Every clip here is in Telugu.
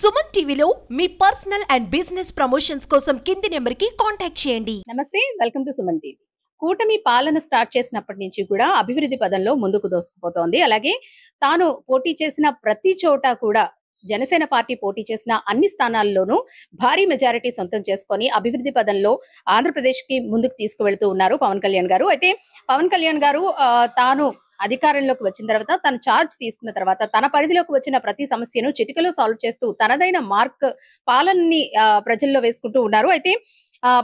సుమన్ టీవీలో మీ పర్సనల్ అండ్ బిజినెస్ ప్రమోషన్స్ కోసం కింది నెంబర్కి కాంటాక్ట్ చేయండి. నమస్తే, వెల్కమ్ టు సుమన్ టీవీ. కూటమి పాలన స్టార్ట్ చేసినప్పటి నుంచి కూడా అభివృద్ధి పదంలో ముందుకు దూసుకుపోతోంది. అలాగే తాను పోటీ చేసిన ప్రతి చోట కూడా జనసేన పార్టీ పోటీ చేసిన అన్ని స్థానాల్లోనూ భారీ మెజారిటీ సొంతం చేసుకొని అభివృద్ధి పదంలో ఆంధ్రప్రదేశ్ కి ముందుకు తీసుకువెళ్తూ ఉన్నారు పవన్ కళ్యాణ్ గారు. అయితే పవన్ కళ్యాణ్ గారు తాను అధికారంలోకి వచ్చిన తర్వాత తన చార్జ్ తీసుకున్న తర్వాత తన పరిధిలోకి వచ్చిన ప్రతి సమస్యను చిటికలో సాల్వ్ చేస్తూ తనదైన మార్క్ పాలనని ప్రజల్లో వేసుకుంటూ ఉన్నారు. అయితే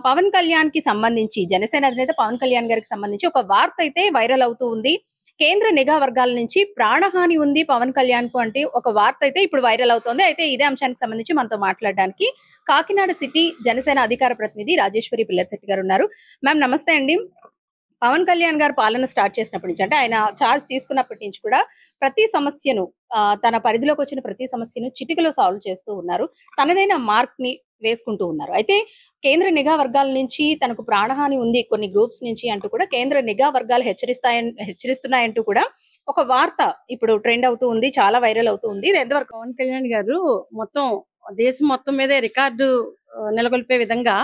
పవన్ కళ్యాణ్ కి సంబంధించి జనసేన అధినేత పవన్ కళ్యాణ్ గారికి సంబంధించి ఒక వార్త అయితే వైరల్ అవుతూ ఉంది. కేంద్ర నిఘా వర్గాల నుంచి ప్రాణహాని ఉంది పవన్ కళ్యాణ్ కు అంటే ఒక వార్త అయితే ఇప్పుడు వైరల్ అవుతోంది. అయితే ఇదే అంశానికి సంబంధించి మనతో మాట్లాడడానికి కాకినాడ సిటీ జనసేన అధికార ప్రతినిధి రాజేశ్వరి పిల్లర్శెట్టి గారు ఉన్నారు. మ్యామ్ నమస్తే అండి. పవన్ కళ్యాణ్ గారు పాలన స్టార్ట్ చేసినప్పటి నుంచి అంటే ఆయన చార్జ్ తీసుకున్నప్పటి నుంచి కూడా ప్రతి సమస్యను తన పరిధిలోకి వచ్చిన ప్రతి సమస్యను చిటికలో సాల్వ్ చేస్తూ ఉన్నారు. తనదైన మార్క్ ని వేసుకుంటూ ఉన్నారు. అయితే కేంద్ర నిఘా వర్గాల నుంచి తనకు ప్రాణహాని ఉంది కొన్ని గ్రూప్స్ నుంచి అంటూ కూడా కేంద్ర నిఘా వర్గాలు హెచ్చరిస్తున్నాయంటూ కూడా ఒక వార్త ఇప్పుడు ట్రెండ్ అవుతూ ఉంది, చాలా వైరల్ అవుతూ ఉంది. ఇది ఎంతవరకు? పవన్ కళ్యాణ్ గారు మొత్తం దేశం మొత్తం మీదే రికార్డు నెలకొల్పే విధంగా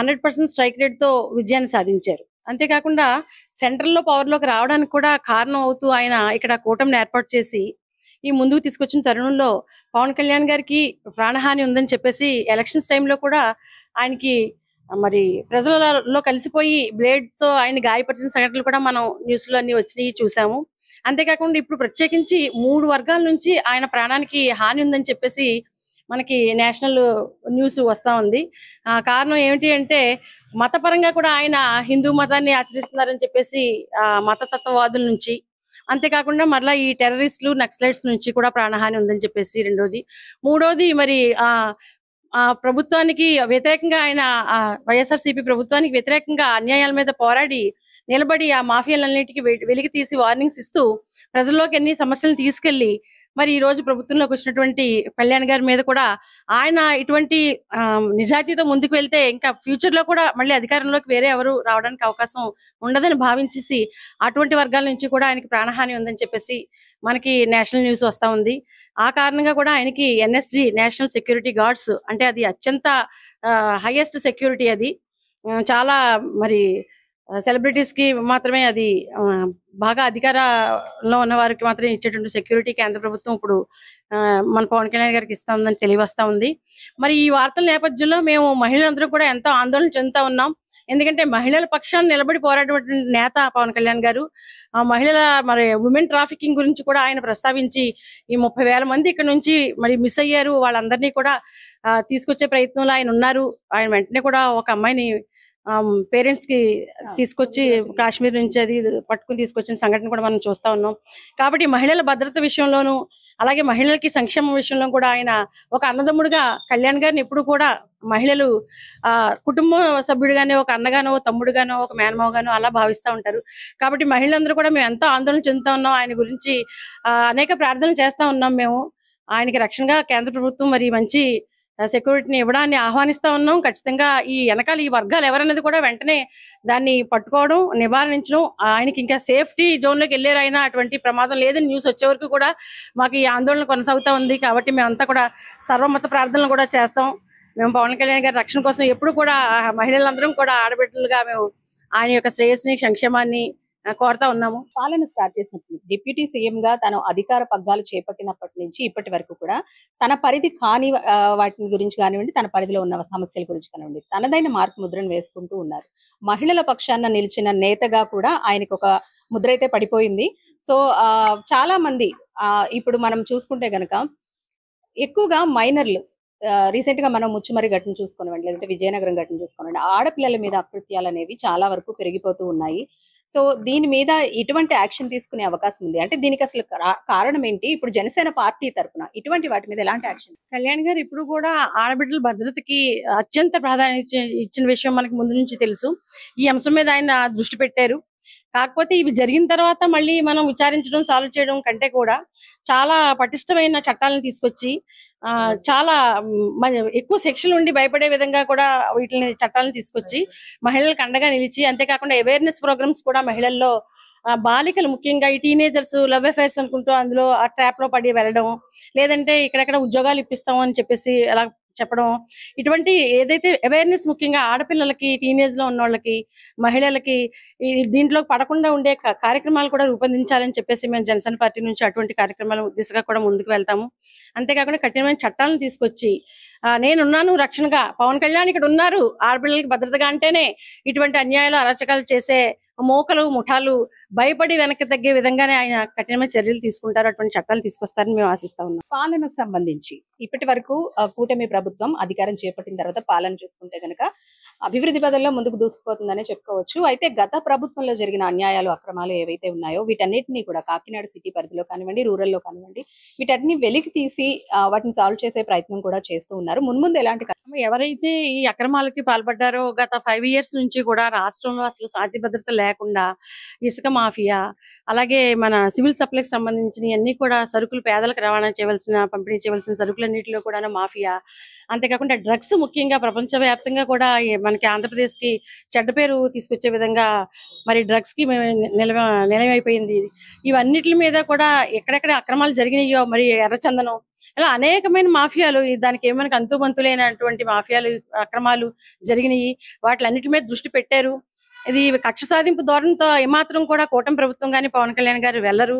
100% స్ట్రైక్ రేట్ తో విజయాన్ని సాధించారు. అంతేకాకుండా సెంట్రల్ లో పవర్ లోకి రావడానికి కూడా కారణం అవుతూ ఆయన ఇక్కడ కూటమిని ఏర్పాటు చేసి ఈ ముందుకు తీసుకొచ్చిన తరుణంలో పవన్ కళ్యాణ్ గారికి ప్రాణహాని ఉందని చెప్పేసి ఎలక్షన్స్ టైంలో కూడా ఆయనకి మరి ప్రజలలో కలిసిపోయి బ్లేడ్స్ ఆయన గాయపరిచిన సంఘటనలు కూడా మనం న్యూస్ లో అన్ని వచ్చినాయి చూసాము. అంతేకాకుండా ఇప్పుడు ప్రత్యేకించి 3 వర్గాల నుంచి ఆయన ప్రాణానికి హాని ఉందని చెప్పేసి మనకి నేషనల్ న్యూస్ వస్తా ఉంది. కారణం ఏమిటి అంటే మతపరంగా కూడా ఆయన హిందూ మతాన్ని ఆచరిస్తున్నారని చెప్పేసి మతతత్వవాదుల నుంచి, అంతేకాకుండా మరలా ఈ టెర్రరిస్టులు నక్సలైట్స్ నుంచి కూడా ప్రాణహాని ఉందని చెప్పేసి రెండోది. మూడోది మరి ప్రభుత్వానికి వ్యతిరేకంగా ఆయన వైఎస్ఆర్సీపీ ప్రభుత్వానికి వ్యతిరేకంగా అన్యాయాల మీద పోరాడి నిలబడి ఆ మాఫియాలన్నిటికీ వెలికి తీసి వార్నింగ్స్ ఇస్తూ ప్రజల్లోకి ఎన్ని సమస్యలను తీసుకెళ్లి మరి ఈ రోజు ప్రభుత్వంలోకి వచ్చినటువంటి కళ్యాణ్ గారి మీద కూడా ఆయన ఇటువంటి నిజాయితీతో ముందుకు వెళ్తే ఇంకా ఫ్యూచర్ లో కూడా మళ్ళీ అధికారంలోకి వేరే ఎవరు రావడానికి అవకాశం ఉండదని భావించేసి అటువంటి వర్గాల నుంచి కూడా ఆయనకి ప్రాణహాని ఉందని చెప్పేసి మనకి నేషనల్ న్యూస్ వస్తా ఉంది. ఆ కారణంగా కూడా ఆయనకి ఎన్ఎస్జి నేషనల్ సెక్యూరిటీ గార్డ్స్ అంటే అది అత్యంత హైయెస్ట్ సెక్యూరిటీ, అది చాలా మరి సెలబ్రిటీస్ కి మాత్రమే అది బాగా అధికారంలో ఉన్న వారికి మాత్రమే ఇచ్చేటువంటి సెక్యూరిటీ కేంద్ర ప్రభుత్వం ఇప్పుడు మన పవన్ కళ్యాణ్ గారికి ఇస్తా ఉందని తెలియవస్తా ఉంది. మరి ఈ వార్తల నేపథ్యంలో మేము మహిళలందరూ కూడా ఎంతో ఆందోళన చెందుతా ఉన్నాం. ఎందుకంటే మహిళల పక్షాన్ని నిలబడి పోరాటటువంటి నేత పవన్ కళ్యాణ్ గారు. మహిళల మరి ఉమెన్ ట్రాఫికింగ్ గురించి కూడా ఆయన ప్రస్తావించి ఈ 30,000 మంది ఇక్కడ నుంచి మరి మిస్ అయ్యారు, వాళ్ళందరినీ కూడా తీసుకొచ్చే ప్రయత్నంలో ఆయన ఉన్నారు. ఆయన వెంటనే కూడా ఒక అమ్మాయిని పేరెంట్స్ కి తీసుకొచ్చి కాశ్మీర్ నుంచి అది పట్టుకుని తీసుకొచ్చిన సంఘటన కూడా మనం చూస్తా ఉన్నాం. కాబట్టి మహిళల భద్రత విషయంలోనూ అలాగే మహిళలకి సంక్షేమం విషయంలో కూడా ఆయన ఒక అన్నదమ్ముడుగా కళ్యాణ్ గారిని ఎప్పుడు కూడా మహిళలు కుటుంబ సభ్యుడిగానే ఒక అన్నగానో తమ్ముడుగానో ఒక మేనమావగానో అలా భావిస్తూ ఉంటారు. కాబట్టి మహిళలందరూ కూడా మేము ఎంతో ఆందోళన చెందుతా ఉన్నాం. ఆయన గురించి అనేక ప్రార్థనలు చేస్తా ఉన్నాం. మేము ఆయనకి రక్షణగా కేంద్ర ప్రభుత్వం మరి మంచి సెక్యూరిటీని ఇవ్వడాన్ని ఆహ్వానిస్తా ఉన్నాం. ఖచ్చితంగా ఈ వెనకాల ఈ వర్గాలు ఎవరన్నది కూడా వెంటనే దాన్ని పట్టుకోవడం, నివారించడం, ఆయనకి ఇంకా సేఫ్టీ జోన్ లోకి వెళ్ళారు, ఆయన అటువంటి ప్రమాదం లేదని న్యూస్ వచ్చే వరకు కూడా మాకు ఈ ఆందోళన కొనసాగుతూ ఉంది. కాబట్టి మేమంతా కూడా సర్వమత ప్రార్థనలు కూడా చేస్తాం. మేము పవన్ కళ్యాణ్ గారి రక్షణ కోసం ఎప్పుడు కూడా మహిళలందరం కూడా ఆడబిడ్డలుగా మేము ఆయన యొక్క శ్రేయస్సుని సంక్షేమాన్ని కోరుతా ఉన్నాము. పాలన స్టార్ట్ చేసినప్పుడు డిప్యూటీ సీఎం గా తను అధికార పగ్గాలు చేపట్టినప్పటి నుంచి ఇప్పటి వరకు కూడా తన పరిధి కాని వాటి గురించి కానివ్వండి, తన పరిధిలో ఉన్న సమస్యల గురించి కానివ్వండి తనదైన మార్క్ ముద్రను వేసుకుంటూ ఉన్నారు. మహిళల పక్షాన నిలిచిన నేతగా కూడా ఆయనకు ఒక ముద్ర అయితే పడిపోయింది. సో చాలా మంది ఇప్పుడు మనం చూసుకుంటే గనక ఎక్కువగా మైనర్లు రీసెంట్ గా మనం ముచ్చుమరి ఘటన చూసుకోనివ్వండి, లేదంటే విజయనగరం ఘటన చూసుకోనివ్వండి, ఆడపిల్లల మీద అకృత్యాలు అనేవి చాలా వరకు పెరిగిపోతూ ఉన్నాయి. సో దీని మీద ఇటువంటి యాక్షన్ తీసుకునే అవకాశం ఉంది అంటే దీనికి అసలు కారణం ఏంటి? ఇప్పుడు జనసేన పార్టీ తరఫున ఇటువంటి వాటి మీద ఎలాంటి యాక్షన్? కళ్యాణ్ గారు ఇప్పుడు కూడా ఆడబిడ్డల భద్రతకి అత్యంత ప్రాధాన్యత ఇచ్చిన విషయం మనకి ముందు నుంచి తెలుసు. ఈ అంశం మీద ఆయన దృష్టి పెట్టారు. కాకపోతే ఇవి జరిగిన తర్వాత మళ్ళీ మనం విచారించడం, సాల్వ్ చేయడం కంటే కూడా చాలా పటిష్టమైన చట్టాలను తీసుకొచ్చి చాలా ఎక్కువ సెక్షన్లు ఉండి భయపడే విధంగా కూడా వీటిని చట్టాలను తీసుకొచ్చి మహిళలకు అండగా నిలిచి, అంతేకాకుండా అవేర్నెస్ ప్రోగ్రామ్స్ కూడా మహిళల్లో బాలికలు ముఖ్యంగా ఈ టీనేజర్స్ లవ్ అఫైర్స్ అనుకుంటూ అందులో ఆ ట్రాప్ లో పడి వెళ్ళడం, లేదంటే ఇక్కడెక్కడ ఉద్యోగాలు ఇప్పిస్తాం అని చెప్పేసి అలా చెప్పడం, ఇటువంటి ఏదైతే అవేర్నెస్ ముఖ్యంగా ఆడపిల్లలకి, టీనేజ్ లో ఉన్న వాళ్ళకి, మహిళలకి దీంట్లో పడకుండా ఉండే కార్యక్రమాలు కూడా రూపొందించాలని చెప్పేసి మేము జనసేన పార్టీ నుంచి అటువంటి కార్యక్రమాల దిశగా కూడా ముందుకు వెళ్తాము. అంతేకాకుండా కఠినమైన చట్టాలను తీసుకొచ్చి నేనున్నాను రక్షణగా, పవన్ కళ్యాణ్ ఇక్కడ ఉన్నారు ఆడపిల్లలకి భద్రతగా అంటేనే ఇటువంటి అన్యాయాలు అరాచకాలు చేసే మోకలు ముఠాలు భయపడి వెనక్కి తగ్గే విధంగానే ఆయన కఠినమైన చర్యలు తీసుకుంటారు, అటువంటి చట్టాలు తీసుకొస్తారని మేము ఆశిస్తా ఉన్నాం. పాలనకు సంబంధించి ఇప్పటి వరకు కూటమి ప్రభుత్వం అధికారం చేపట్టిన తర్వాత పాలన చూసుకుంటే గనక అభివృద్ధి పదంలో ముందుకు దూసుకుపోతుందనే చెప్పుకోవచ్చు. అయితే గత ప్రభుత్వంలో జరిగిన అన్యాయాలు, అక్రమాలు ఏవైతే ఉన్నాయో వీటన్నిటిని కూడా కాకినాడ సిటీ పరిధిలో కానివ్వండి, రూరల్లో కానివ్వండి, వీటన్ని వెలికి తీసి వాటిని సాల్వ్ చేసే ప్రయత్నం కూడా చేస్తూ ఉన్నారు. మున్ముందు ఎలాంటి ఎవరైతే ఈ అక్రమాలకి పాల్పడ్డారో గత 5 years నుంచి కూడా రాష్ట్రంలో అసలు శాంతి భద్రత లేకుండా ఇసుక మాఫియా, అలాగే మన సివిల్ సప్లైకి సంబంధించిన అన్ని కూడా సరుకులు పేదలకు రవాణా చేయవలసిన, పంపిణీ చేయవలసిన సరుకులన్నింటిలో కూడా మాఫియా, అంతేకాకుండా డ్రగ్స్ ముఖ్యంగా ప్రపంచవ్యాప్తంగా కూడా మనకి ఆంధ్రప్రదేశ్కి చెడ్డ పేరు తీసుకొచ్చే విధంగా మరి డ్రగ్స్ కి నిలవైపోయింది. ఇవన్నిటి మీద కూడా ఎక్కడెక్కడ అక్రమాలు జరిగినాయో, మరి ఎర్రచందనం, ఇలా అనేకమైన మాఫియాలు, దానికి ఏమైనా అంతుబంతులేనటువంటి మాఫియాలు, అక్రమాలు జరిగినాయి. వాటిలన్నిటి మీద దృష్టి పెట్టారు. ఇది కక్ష సాధింపు ధోరణితో ఏమాత్రం కూడా కూటమి ప్రభుత్వం కానీ పవన్ కళ్యాణ్ గారు వెళ్లరు.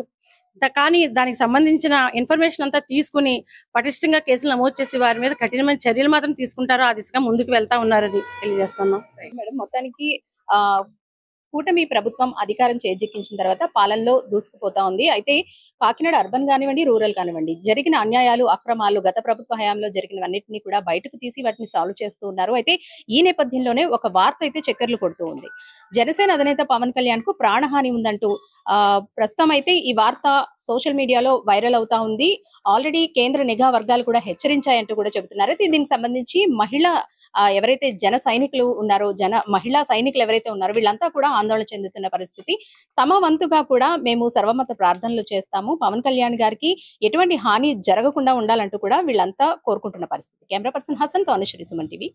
కానీ దానికి సంబంధించిన ఇన్ఫర్మేషన్ అంతా తీసుకుని పటిష్టంగా కేసులు నమోదు చేసి వారి మీద కఠినమైన చర్యలు మాత్రం తీసుకుంటారో ఆ దిశగా ముందుకు వెళ్తా ఉన్నారని తెలియజేస్తున్నాం. మేడం, మొత్తానికి కూటమి ప్రభుత్వం అధికారం చేజిక్కించిన తర్వాత పాలనలో దూసుకుపోతా ఉంది. అయితే కాకినాడ అర్బన్ కానివ్వండి, రూరల్ కానివ్వండి, జరిగిన అన్యాయాలు, అక్రమాలు, గత ప్రభుత్వ హయాంలో జరిగినవన్నింటినీ కూడా బయటకు తీసి వాటిని సాల్వ్ చేస్తూ ఉన్నారు. అయితే ఈ నేపథ్యంలోనే ఒక వార్త అయితే చక్కర్లు కొడుతూ ఉంది. జనసేన అధినేత పవన్ కళ్యాణ్ కు ప్రాణహాని ఉందంటూ ప్రస్తుతం అయితే ఈ వార్త సోషల్ మీడియాలో వైరల్ అవుతా ఉంది. ఆల్రెడీ కేంద్ర నిఘా వర్గాలు కూడా హెచ్చరించాయంటూ కూడా చెబుతున్నారు. అయితే దీనికి సంబంధించి ఎవరైతే జన సైనికులు ఉన్నారో, మహిళా సైనికులు ఎవరైతే ఉన్నారో వీళ్ళంతా కూడా ఆందోళన చెందుతున్న పరిస్థితి. తమ వంతుగా కూడా మేము సర్వమత ప్రార్థనలు చేస్తాము, పవన్ కళ్యాణ్ గారికి ఎటువంటి హాని జరగకుండా ఉండాలంటూ కూడా వీళ్ళంతా కోరుకుంటున్న పరిస్థితి. కెమెరా పర్సన్ హసన్ తో అనుశ్రీ, సుమన్ టీవీ.